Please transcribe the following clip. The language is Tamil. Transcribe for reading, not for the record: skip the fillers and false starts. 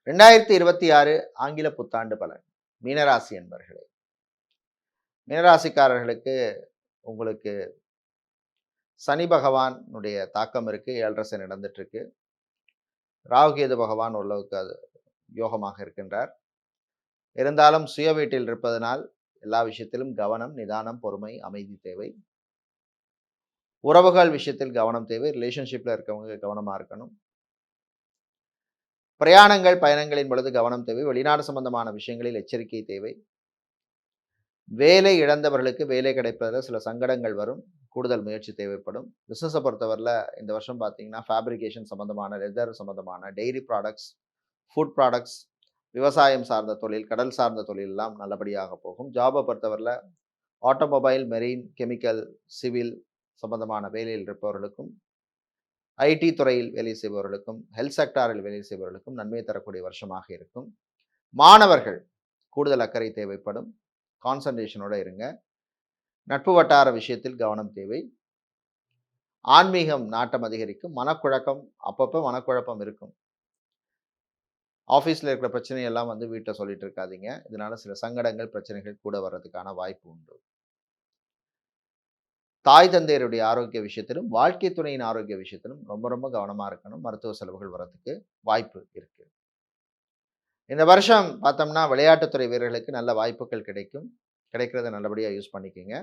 2026 ஆங்கில புத்தாண்டு பலன். மீனராசி என்பர்களே, மீனராசிக்காரர்களுக்கு உங்களுக்கு சனி பகவானுடைய தாக்கம் இருக்கு. 7.5 சனி நடந்துட்டு இருக்கு. ராகுகேது பகவான் ஓரளவுக்கு அது யோகமாக இருக்கின்றார். இருந்தாலும் சுய வீட்டில் இருப்பதனால் எல்லா விஷயத்திலும் கவனம், நிதானம், பொறுமை, அமைதி தேவை. உறவுகள் விஷயத்தில் கவனம் தேவை. ரிலேஷன்ஷிப்ல இருக்கவங்க கவனமா இருக்கணும். பிரயாணங்கள், பயணங்களின் பொழுது கவனம் தேவை. வெளிநாடு சம்பந்தமான விஷயங்களில் எச்சரிக்கை தேவை. வேலை இழந்தவர்களுக்கு வேலை கிடைப்பதில் சில சங்கடங்கள் வரும். கூடுதல் முயற்சி தேவைப்படும். பிஸ்னஸை பொறுத்தவரையில் இந்த வருஷம் பார்த்தீங்கன்னா ஃபேப்ரிகேஷன் சம்மந்தமான, லெதர் சம்மந்தமான, டெய்ரி ப்ராடக்ட்ஸ், ஃபுட் ப்ராடக்ட்ஸ், விவசாயம் சார்ந்த தொழில், கடல் சார்ந்த தொழில் எல்லாம் நல்லபடியாக போகும். ஜாபை பொறுத்தவரையில் ஆட்டோமொபைல், மெரீன், கெமிக்கல், சிவில் சம்பந்தமான வேலையில் இருப்பவர்களுக்கும், ஐடி துறையில் வேலை செய்பவர்களுக்கும், ஹெல்த் செக்டாரில் வேலை செய்பவர்களுக்கும் நன்மை தரக்கூடிய வருஷமாக இருக்கும். மாணவர்கள் கூடுதல் அக்கறை தேவைப்படும். கான்சன்ட்ரேஷனோட இருங்க. நட்பு வட்டார விஷயத்தில் கவனம் தேவை. ஆன்மீகம் நாட்டம் அதிகரிக்கும். மனக்குழக்கம், அப்பப்போ மனக்குழப்பம் இருக்கும். ஆஃபீஸில் இருக்கிற பிரச்சனையெல்லாம் வீட்டில் சொல்லிட்டு இருக்காதீங்க. இதனால சில சங்கடங்கள், பிரச்சனைகள் கூட வர்றதுக்கான வாய்ப்பு உண்டு. தாய் தந்தையருடைய ஆரோக்கிய விஷயத்திலும், வாழ்க்கை துணையின் ஆரோக்கிய விஷயத்திலும் ரொம்ப ரொம்ப கவனமாக இருக்கணும். மருத்துவ செலவுகள் வர்றதுக்கு வாய்ப்பு இருக்கு. இந்த வருஷம் பார்த்தோம்னா விளையாட்டுத்துறை வீரர்களுக்கு நல்ல வாய்ப்புகள் கிடைக்கும். கிடைக்கிறத நல்லபடியாக யூஸ் பண்ணிக்கோங்க.